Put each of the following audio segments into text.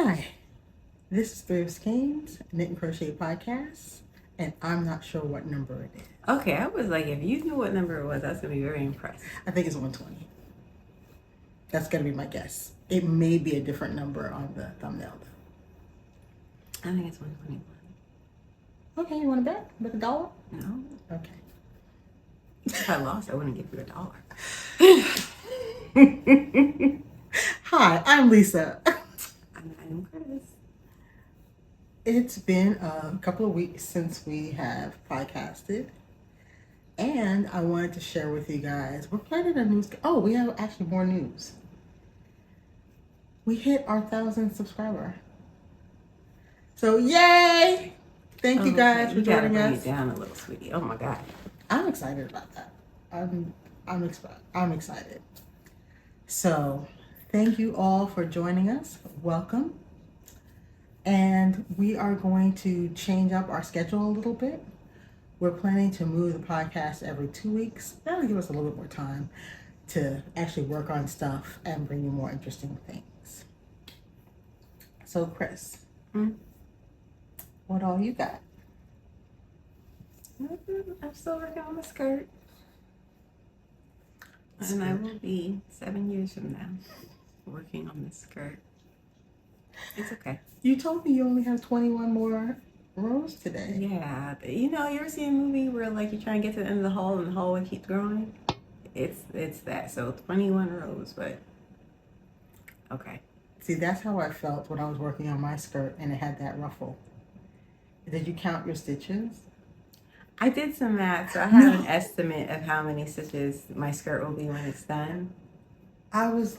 Hi, this is Three of Skeins, Knit and Crochet Podcast, and I'm not sure what number it is. Okay, I was like, if you knew what number it was, I was going to be very impressed. I think it's 120. That's going to be my guess. It may be a different number on the thumbnail, though. I think it's 121. Okay, you want to bet with $1? No. Okay. If I lost, I wouldn't give you $1. Hi, I'm Lisa. I'm Chris. It's been a couple of weeks since we have podcasted, and I wanted to share with you guys. We're planning a news. Oh, we have actually more news. We hit our 1,000th subscriber. So yay! Thank you guys for joining us. Bring it down a little, sweetie. Oh my God. I'm excited about that. I'm excited. So thank you all for joining us. Welcome. And we are going to change up our schedule a little bit. We're planning to move the podcast every 2 weeks. That'll give us a little bit more time to actually work on stuff and bring you more interesting things. So Chris, what all you got? I'm still working on the skirt. And I will be 7 years from now working on this skirt. It's okay. You told me you only have 21 more rows today. Yeah. You know, you ever seen a movie where like you try and get to the end of the hall and the hallway keeps growing? It's that. So 21 rows, but okay. See, that's how I felt when I was working on my skirt and it had that ruffle. Did you count your stitches? I did some math, so I have an estimate of how many stitches my skirt will be when it's done. I was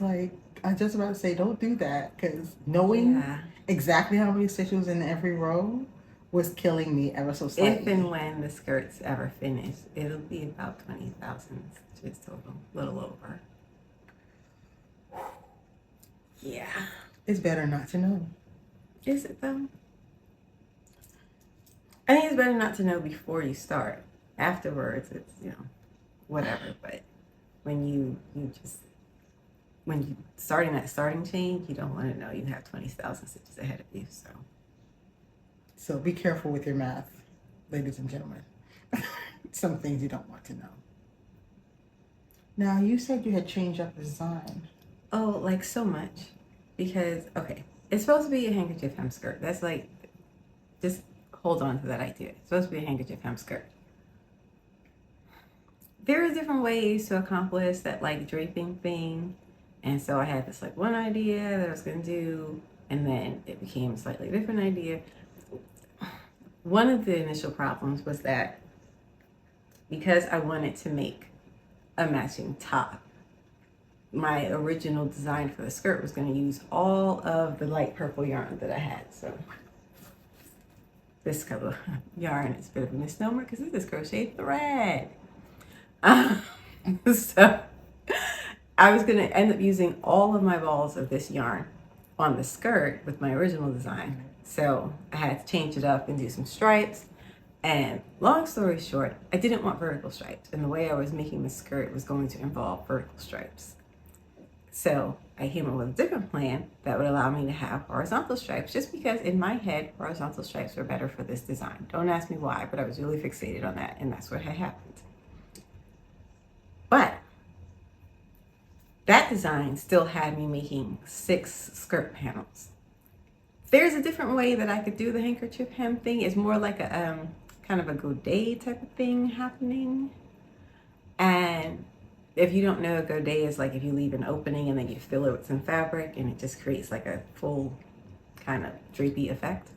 just about to say, don't do that, because knowing exactly how many stitches in every row was killing me ever so slightly. If and when the skirt's ever finished, it'll be about 20,000 stitches total, a little over. Yeah. It's better not to know. Is it though? I think it's better not to know before you start. Afterwards, it's, whatever. But when you starting that starting chain, you don't want to know you have 20,000 stitches ahead of you. So be careful with your math, ladies and gentlemen. Some things you don't want to know. Now, you said you had changed up the design. Oh, like so much. Because, okay, it's supposed to be a handkerchief hem skirt. That's like, just hold on to that idea. It's supposed to be a handkerchief hem skirt. There are different ways to accomplish that like draping thing. And so I had this like one idea that I was going to do, and then it became a slightly different idea. One of the initial problems was that because I wanted to make a matching top, my original design for the skirt was going to use all of the light purple yarn that I had. So this color yarn is a bit of a misnomer because this is crochet thread. So I was going to end up using all of my balls of this yarn on the skirt with my original design. So I had to change it up and do some stripes. And long story short, I didn't want vertical stripes. And the way I was making the skirt was going to involve vertical stripes. So I came up with a different plan that would allow me to have horizontal stripes, just because in my head, horizontal stripes were better for this design. Don't ask me why, but I was really fixated on that, and that's what had happened. But that design still had me making 6 skirt panels. There's a different way that I could do the handkerchief hem thing. It's more like a kind of a godet type of thing happening. And if you don't know, a godet is like if you leave an opening and then you fill it with some fabric and it just creates like a full kind of drapey effect.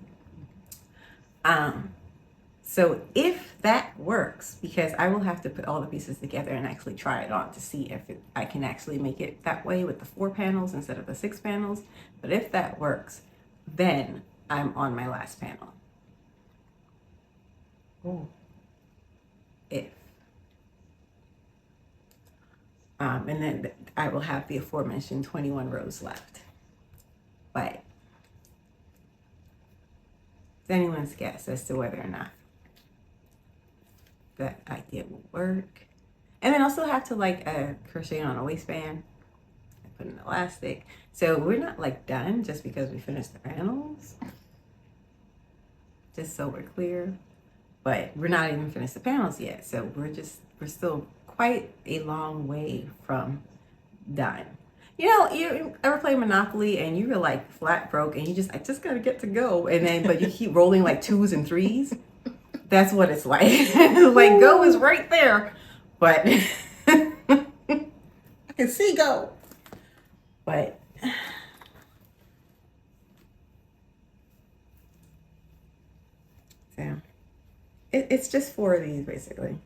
So if that works, because I will have to put all the pieces together and actually try it on to see if I can actually make it that way with the 4 panels instead of the 6 panels. But if that works, then I'm on my last panel. Oh. If. And then I will have the aforementioned 21 rows left. But it's anyone's guess as to whether or not that idea will work. And then also have to like crochet on a waistband. put an elastic. So we're not like done just because we finished the panels, just so we're clear. But we're not even finished the panels yet. So we're still quite a long way from done. You know, you ever play Monopoly and you were like flat broke and I just gotta get to go, and then but you keep rolling like 2s and 3s. That's what it's like. Like go is right there, but I can see go. But so it's just 4 of these basically.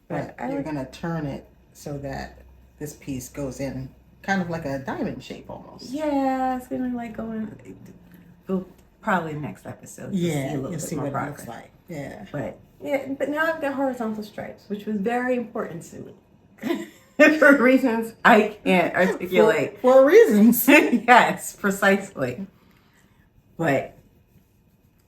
But you're gonna turn it so that this piece goes in kind of like a diamond shape almost. Yeah, it's gonna like go in. We'll probably next episode. Yeah, see a little you'll bit see more what progress. it looks like. Yeah. But now I've got horizontal stripes, which was very important to me. For reasons I can't articulate. For reasons. Yes, precisely. But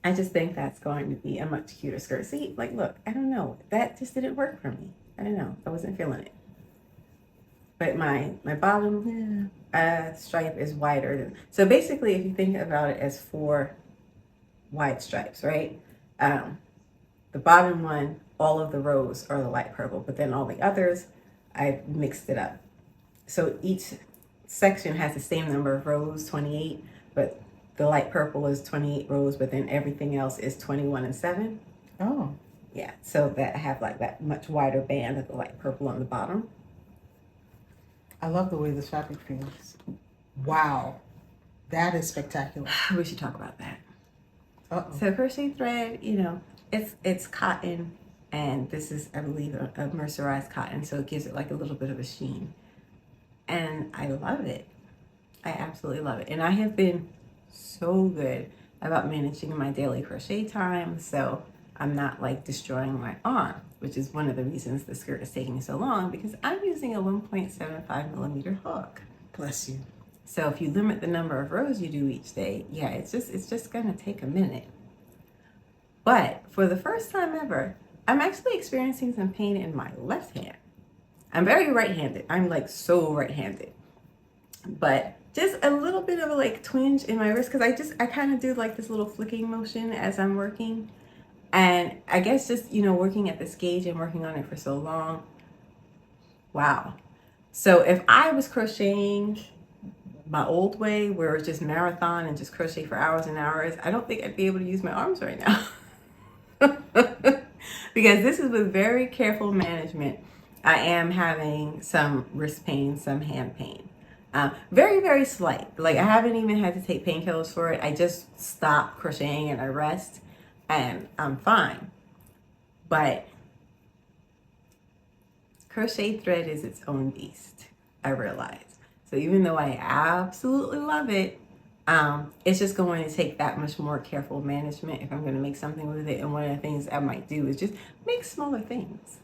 I just think that's going to be a much cuter skirt. See, like, look, I don't know. That just didn't work for me. I don't know. I wasn't feeling it. But my bottom stripe is wider. So basically, if you think about it as 4 wide stripes, right? The bottom one, all of the rows are the light purple, but then all the others, I've mixed it up. So each section has the same number of rows, 28, but the light purple is 28 rows, but then everything else is 21 and 7. Oh. Yeah, so that I have like that much wider band of the light purple on the bottom. I love the way this fabric feels. Wow. That is spectacular. We should talk about that. Uh-oh. So crochet thread, you know, it's cotton, and this is, I believe, a mercerized cotton, so it gives it like a little bit of a sheen. And I love it. I absolutely love it. And I have been so good about managing my daily crochet time, so I'm not like destroying my arm, which is one of the reasons the skirt is taking so long, because I'm using a 1.75 millimeter hook. Bless you. So if you limit the number of rows you do each day, yeah, it's just gonna take a minute. But for the first time ever, I'm actually experiencing some pain in my left hand. I'm very right-handed. I'm like so right-handed. But just a little bit of a like twinge in my wrist, because I kind of do like this little flicking motion as I'm working. And I guess just, you know, working at this gauge and working on it for so long. Wow. So if I was crocheting my old way, where it's just marathon and just crochet for hours and hours, I don't think I'd be able to use my arms right now. Because this is with very careful management. I am having some wrist pain, some hand pain. Very, very slight. Like I haven't even had to take painkillers for it. I just stop crocheting and I rest and I'm fine. But crochet thread is its own beast, I realize. So even though I absolutely love it, it's just going to take that much more careful management if I'm going to make something with it. And one of the things I might do is just make smaller things.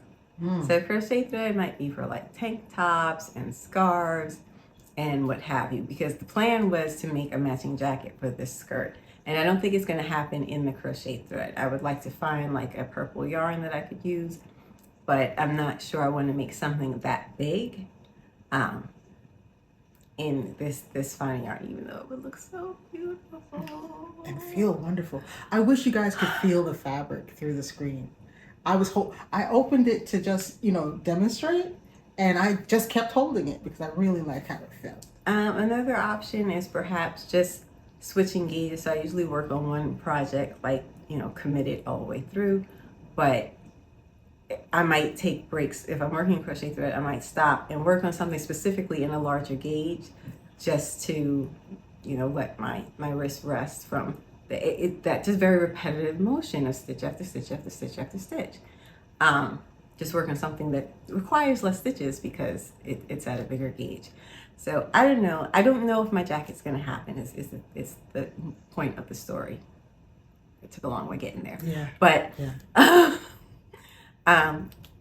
So crochet thread might be for like tank tops and scarves and what have you, because the plan was to make a matching jacket for this skirt. And I don't think it's going to happen in the crochet thread. I would like to find like a purple yarn that I could use, but I'm not sure I want to make something that big in this fine yarn, even though it would look so beautiful. And feel wonderful. I wish you guys could feel the fabric through the screen. I opened it to just, you know, demonstrate, and I just kept holding it because I really like how it felt. Another option is perhaps just switching gauges. So I usually work on one project, like, you know, committed all the way through, but I might take breaks. If I'm working crochet thread, I might stop and work on something specifically in a larger gauge, just to, you know, let my wrist rest from that just very repetitive motion of stitch after stitch after stitch after stitch. Just work on something that requires less stitches because it's at a bigger gauge. So I don't know. I don't know if my jacket's gonna happen. Is the point of the story. It took a long way getting there. Yeah. But yeah.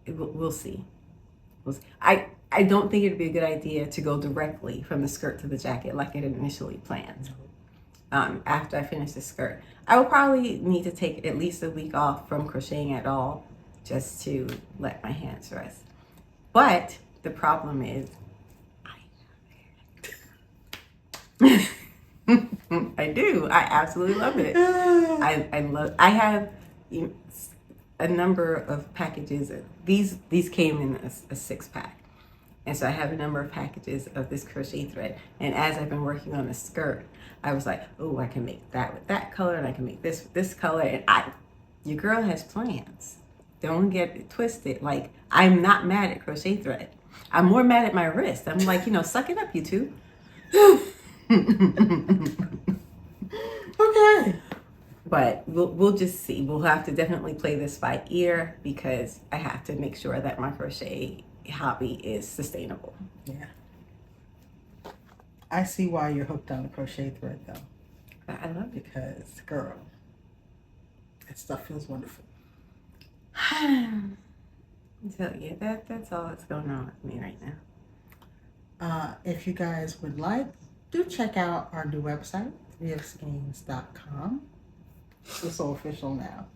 We'll see. I don't think it'd be a good idea to go directly from the skirt to the jacket like I had initially planned. After I finish the skirt, I will probably need to take at least a week off from crocheting at all, just to let my hands rest. But the problem is, I have I do. I absolutely love it. I have a number of packages. These came in a 6-pack. And so I have a number of packages of this crochet thread. And as I've been working on the skirt, I was like, oh, I can make that with that color, and I can make this with this color. And your girl has plans. Don't get it twisted. Like, I'm not mad at crochet thread. I'm more mad at my wrist. I'm like, suck it up, you two. Okay. But we'll just see. We'll have to definitely play this by ear because I have to make sure that my crochet hobby is sustainable. Yeah. I see why you're hooked on the crochet thread, though. I love it. Because, girl, that stuff feels wonderful. So yeah, that's all that's going on with me right now. If you guys would like, do check out our new website, reofskeins.com. It's so official now.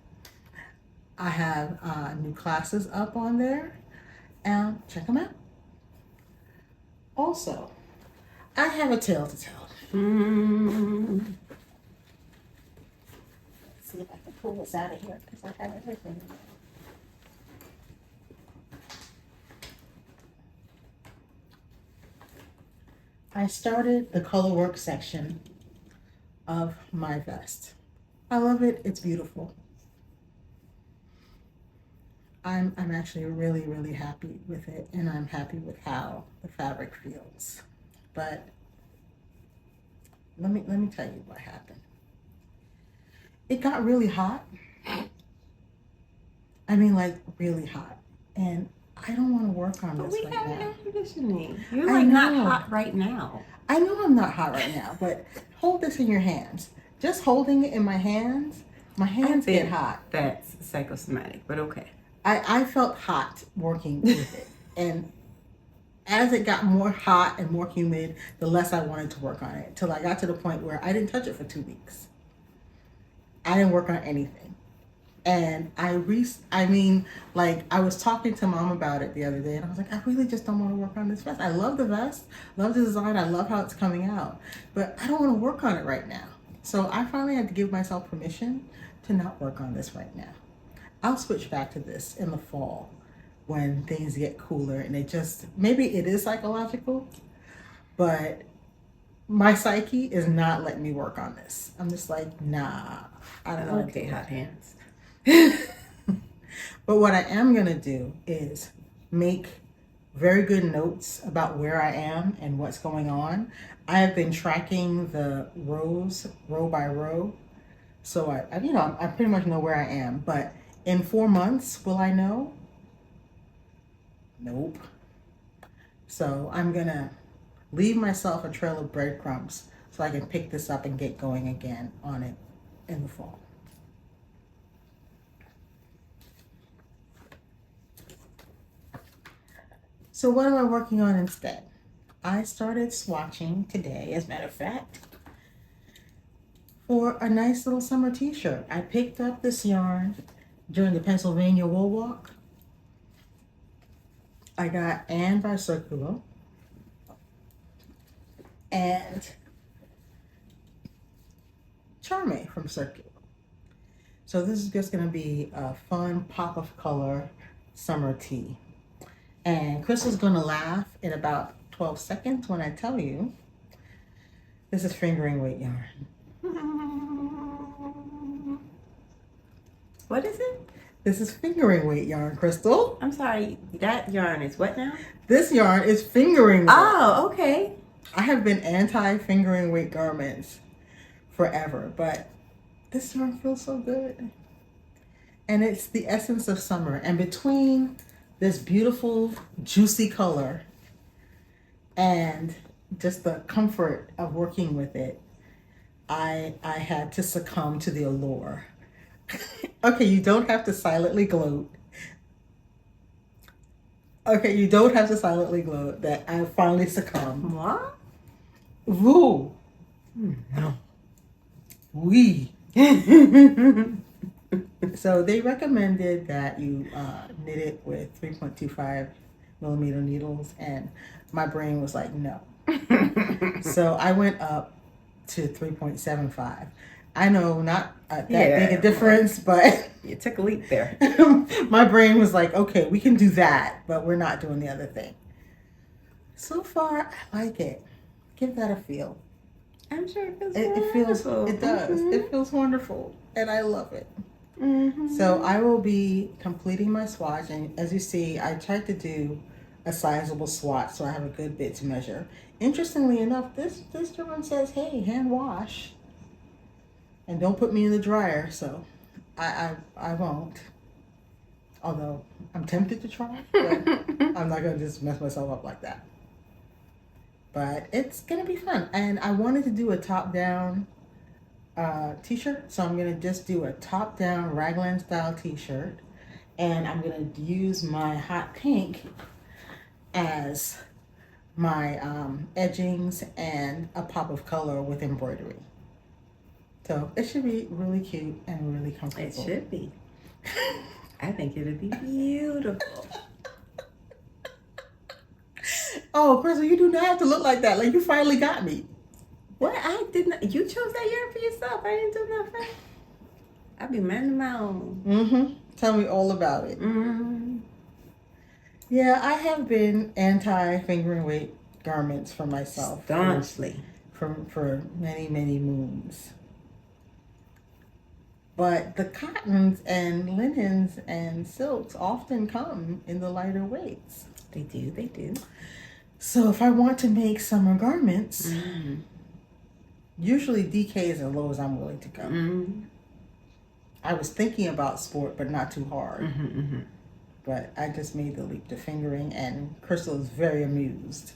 I have new classes up on there. Check them out. Also, I have a tale to tell. Let's see if I can pull this out of here because I have everything. I started the color work section of my vest. I love it. It's beautiful. I'm actually really, really happy with it, and I'm happy with how the fabric feels. But let me tell you what happened. It got really hot. I mean, like really hot, and I don't want to work on But this we right have now. air conditioning. You're I like not know. hot right now. I know I'm not hot right now, but hold this in your hands. Just holding it in my hands get hot. That's psychosomatic, but okay. I felt hot working with it. And as it got more hot and more humid, the less I wanted to work on it. Till I got to the point where I didn't touch it for 2 weeks. I didn't work on anything. And I was talking to Mom about it the other day, and I was like, I really just don't want to work on this vest. I love the vest, love the design, I love how it's coming out, but I don't want to work on it right now. So I finally had to give myself permission to not work on this right now. I'll switch back to this in the fall when things get cooler, and maybe it is psychological, but my psyche is not letting me work on this. I'm just like, nah, I don't want to Okay, do hot it. hands. But what I am going to do is make very good notes about where I am and what's going on. I have been tracking the rows, row by row. So I pretty much know where I am. But in 4 months, will I know? Nope. So I'm going to leave myself a trail of breadcrumbs so I can pick this up and get going again on it in the fall. So what am I working on instead? I started swatching today, as a matter of fact, for a nice little summer t-shirt. I picked up this yarn during the Pennsylvania Wool Walk. I got Anne by Circulo and Charme from Circulo. So this is just going to be a fun pop of color summer tee. And Crystal's going to laugh in about 12 seconds when I tell you this is fingering weight yarn. What is it? This is fingering weight yarn, Crystal. I'm sorry, that yarn is what now? This yarn is fingering weight. Oh, okay. I have been anti-fingering weight garments forever, but this yarn feels so good. And it's the essence of summer. And between this beautiful, juicy color and just the comfort of working with it, I had to succumb to the allure. Okay, you don't have to silently gloat. Okay, you don't have to silently gloat that I finally succumbed. What? Woo. No. We. So they recommended that you knit it with 3.25 millimeter needles, and my brain was like, no. So I went up to 3.75. I know not that Yeah, big a difference, but You took a leap there. my brain was like, okay, we can do that, but we're not doing the other thing. So far, I like it. Give that a feel. I'm sure it feels It feels, wonderful. it does. Mhm. It feels wonderful, and I love it. Mhm. So I will be completing my swatch, and as you see, I tried to do a sizable swatch so I have a good bit to measure. Interestingly enough, this gentleman says, "Hey, hand wash, and don't put me in the dryer." So I won't. Although I'm tempted to try, but I'm not gonna just mess myself up like that. But it's gonna be fun, and I wanted to do a top-down t-shirt, so I'm gonna just do a top-down raglan style t-shirt, and I'm gonna use my hot pink as my edgings and a pop of color with embroidery. So it should be really cute and really comfortable. It should be. I think it would be beautiful. Oh, Crystal, you do not have to look like that. Like, you finally got me. What? I did not. You chose that yarn for yourself. I didn't do nothing. I be minding my own. Mm-hmm. Tell me all about it. Mm-hmm. Yeah, I have been anti-fingering weight garments for myself Staunchly. for many, many moons. But the cottons and linens and silks often come in the lighter weights. They do. They do. So if I want to make summer garments, Mm-hmm. usually DK is as low as I'm willing to go. Mm-hmm. I was thinking about sport, but not too hard. Mm-hmm. But I just made the leap to fingering, and Crystal is very amused.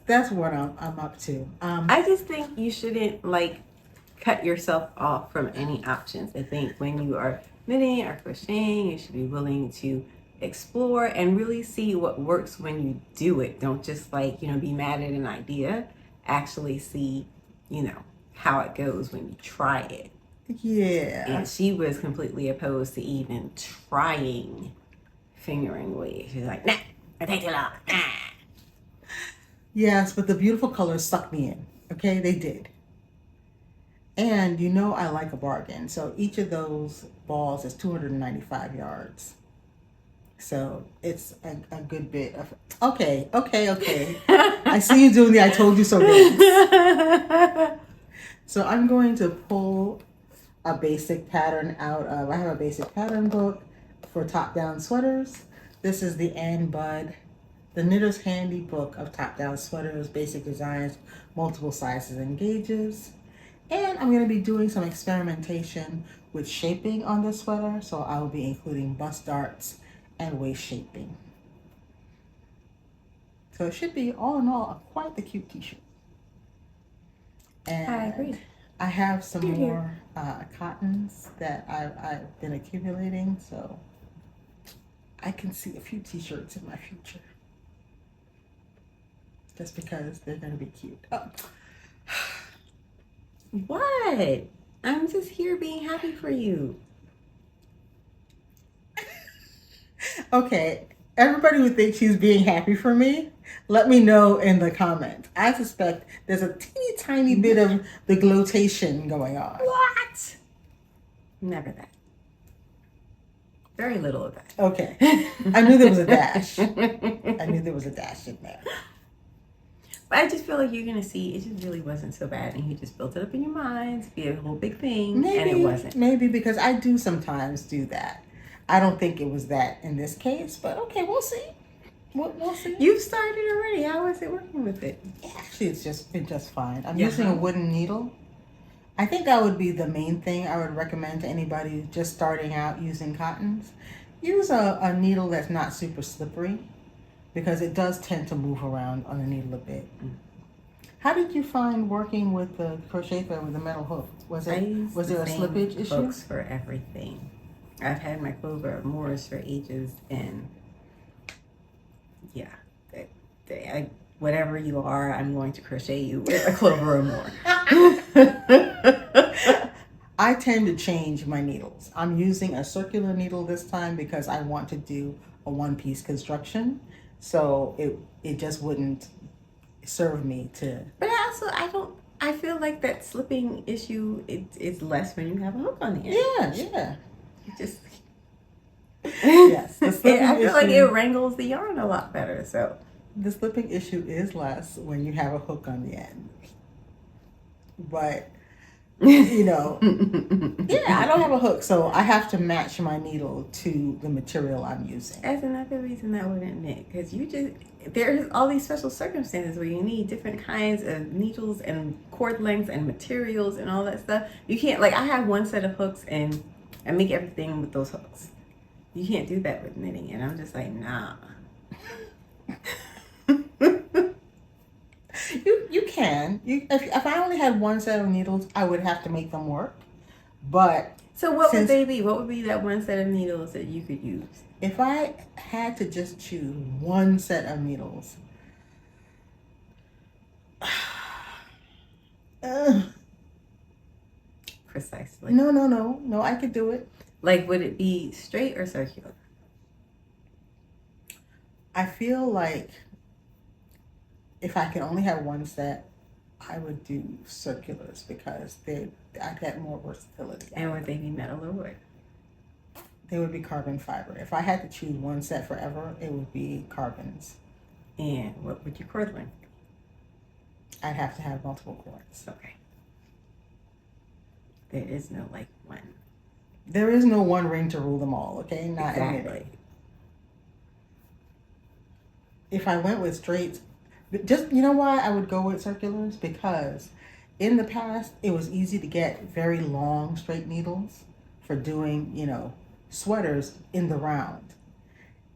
That's what I'm up to. I just think you shouldn't cut yourself off from any options. I think when you are knitting or crocheting, you should be willing to explore and really see what works when you do it. Don't just be mad at an idea. Actually see, how it goes when you try it. Yeah. And she was completely opposed to even trying fingering weight. She's like, nah, I take too long. Nah. Yes, but the beautiful colors sucked me in. Okay, they did. And I like a bargain. So each of those balls is 295 yards. So it's a good bit of... Okay. I see you doing the I told you so dance. So I'm going to pull a basic pattern out of... I have a basic pattern book for top-down sweaters. This is the Ann Budd, the Knitter's Handy Book of Top-Down Sweaters, Basic Designs, Multiple Sizes and Gauges. And I'm going to be doing some experimentation with shaping on this sweater. So I will be including bust darts and waist shaping. So it should be, all in all, quite the cute t-shirt. And I agree. I have some more cottons that I've been accumulating. So I can see a few t-shirts in my future. Just because they're going to be cute. Oh. What? I'm just here being happy for you. Okay, everybody who thinks she's being happy for me, let me know in the comments. I suspect there's a teeny tiny bit of the glotation going on. What? Never that. Very little of that. Okay, I knew there was a dash. I knew there was a dash in there. But I just feel like you're going to see it just really wasn't so bad. And you just built it up in your mind to be a whole big thing. And it wasn't. Maybe because I do sometimes do that. I don't think it was that in this case, but okay, we'll see. We'll see. You've started already. How is it working with it? Actually, it's been just fine. I'm using a wooden needle. I think that would be the main thing I would recommend to anybody just starting out using cottons. Use a needle that's not super slippery, because it does tend to move around on the needle a bit. How did you find working with the crochet thread with the metal hook? Was there a slippage issue? Hooks for everything. I've had my Clover Morris for ages, and yeah, whatever you are, I'm going to crochet you with a Clover or more. I tend to change my needles. I'm using a circular needle this time because I want to do a one-piece construction. So it just wouldn't serve me to. But I feel like that slipping issue is less when you have a hook on the end. Yeah. It just Yes, the slipping I feel like issue- it wrangles the yarn a lot better. So The slipping issue is less when you have a hook on the end. But you know, yeah, I don't have a hook, so I have to match my needle to the material I'm using. That's another reason I wouldn't knit, because there's all these special circumstances where you need different kinds of needles and cord lengths and materials and all that stuff. You can't, like, I have one set of hooks and I make everything with those hooks. You can't do that with knitting, and I'm just like, nah. You can. If I only had one set of needles, I would have to make them work. But So what would they be? What would be that one set of needles that you could use? if I had to just choose one set of needles, Precisely. no, I could do it. Like, would it be straight or circular? I feel like if I could only have one set, I would do circulars because I get more versatility. And would they be metal or wood? They would be carbon fiber. If I had to choose one set forever, it would be carbons. And what would your cord length be? I'd have to have multiple cords. Okay. There is no like one. There is no one ring to rule them all, okay? Not admitted. If I went with straights, just, you know why I would go with circulars? Because in the past, it was easy to get very long straight needles for doing, sweaters in the round.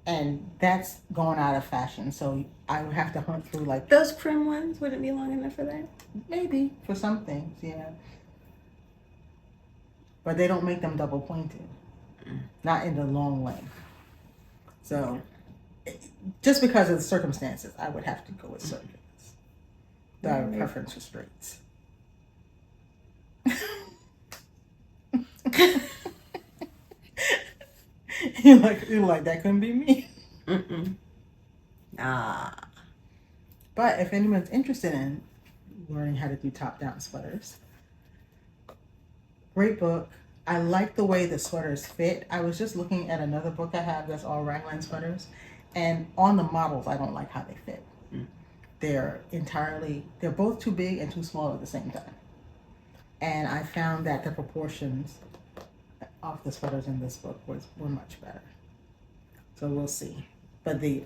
And that's gone out of fashion. So I would have to hunt through like... Those prim ones wouldn't be long enough for that? Maybe, for some things, yeah. But they don't make them double pointed. Not in the long length. So... just because of the circumstances, I would have to go with circulars. But I have a preference for straights. You're like, that couldn't be me. Nah. But if anyone's interested in learning how to do top-down sweaters, great book. I like the way the sweaters fit. I was just looking at another book I have that's all raglan sweaters. And on the models, I don't like how they fit. They're both too big and too small at the same time. And I found that the proportions of the sweaters in this book were much better. So we'll see. But the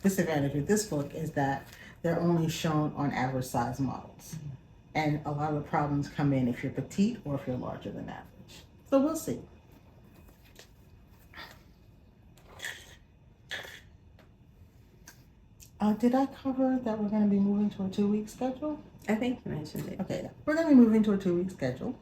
disadvantage of this book is that they're only shown on average size models. And a lot of the problems come in if you're petite or if you're larger than average. So we'll see. Did I cover that we're going to be moving to a 2-week schedule? I think you mentioned it. Okay, we're going to be moving to a 2-week schedule.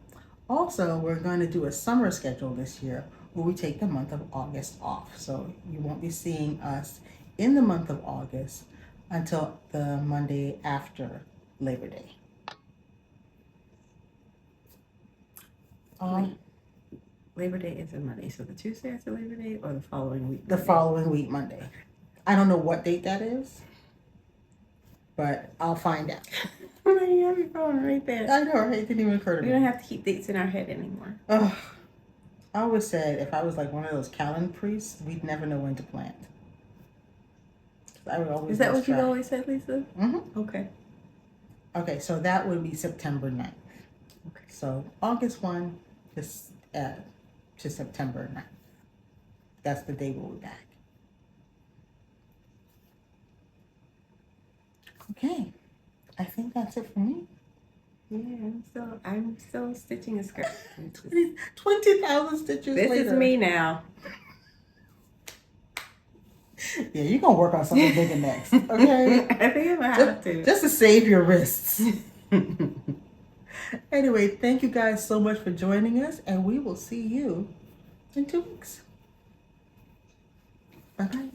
Also, we're going to do a summer schedule this year where we take the month of August off. So you won't be seeing us in the month of August until the Monday after Labor Day. Labor Day is a Monday, so the Tuesday after Labor Day or the following week? The following week, Monday. I don't know what date that is, but I'll find out. You have your phone right there. I know, right? It didn't even occur to me. We don't have to keep dates in our head anymore. Ugh. I always said if I was like one of those calendar priests, we'd never know when to plant. I would always. Is that what you always said, Lisa? Mm-hmm. Okay. Okay, so that would be September 9th. Okay. So August 1 to September 9th. That's the day we'll be back. Okay, I think that's it for me. Yeah, I'm still stitching a skirt. 20,000 stitches This later. is me now. Yeah, you're gonna work on something bigger next, okay? I think I'm gonna have to. Just to save your wrists. Anyway, thank you guys so much for joining us, and we will see you in 2 weeks. Bye-bye.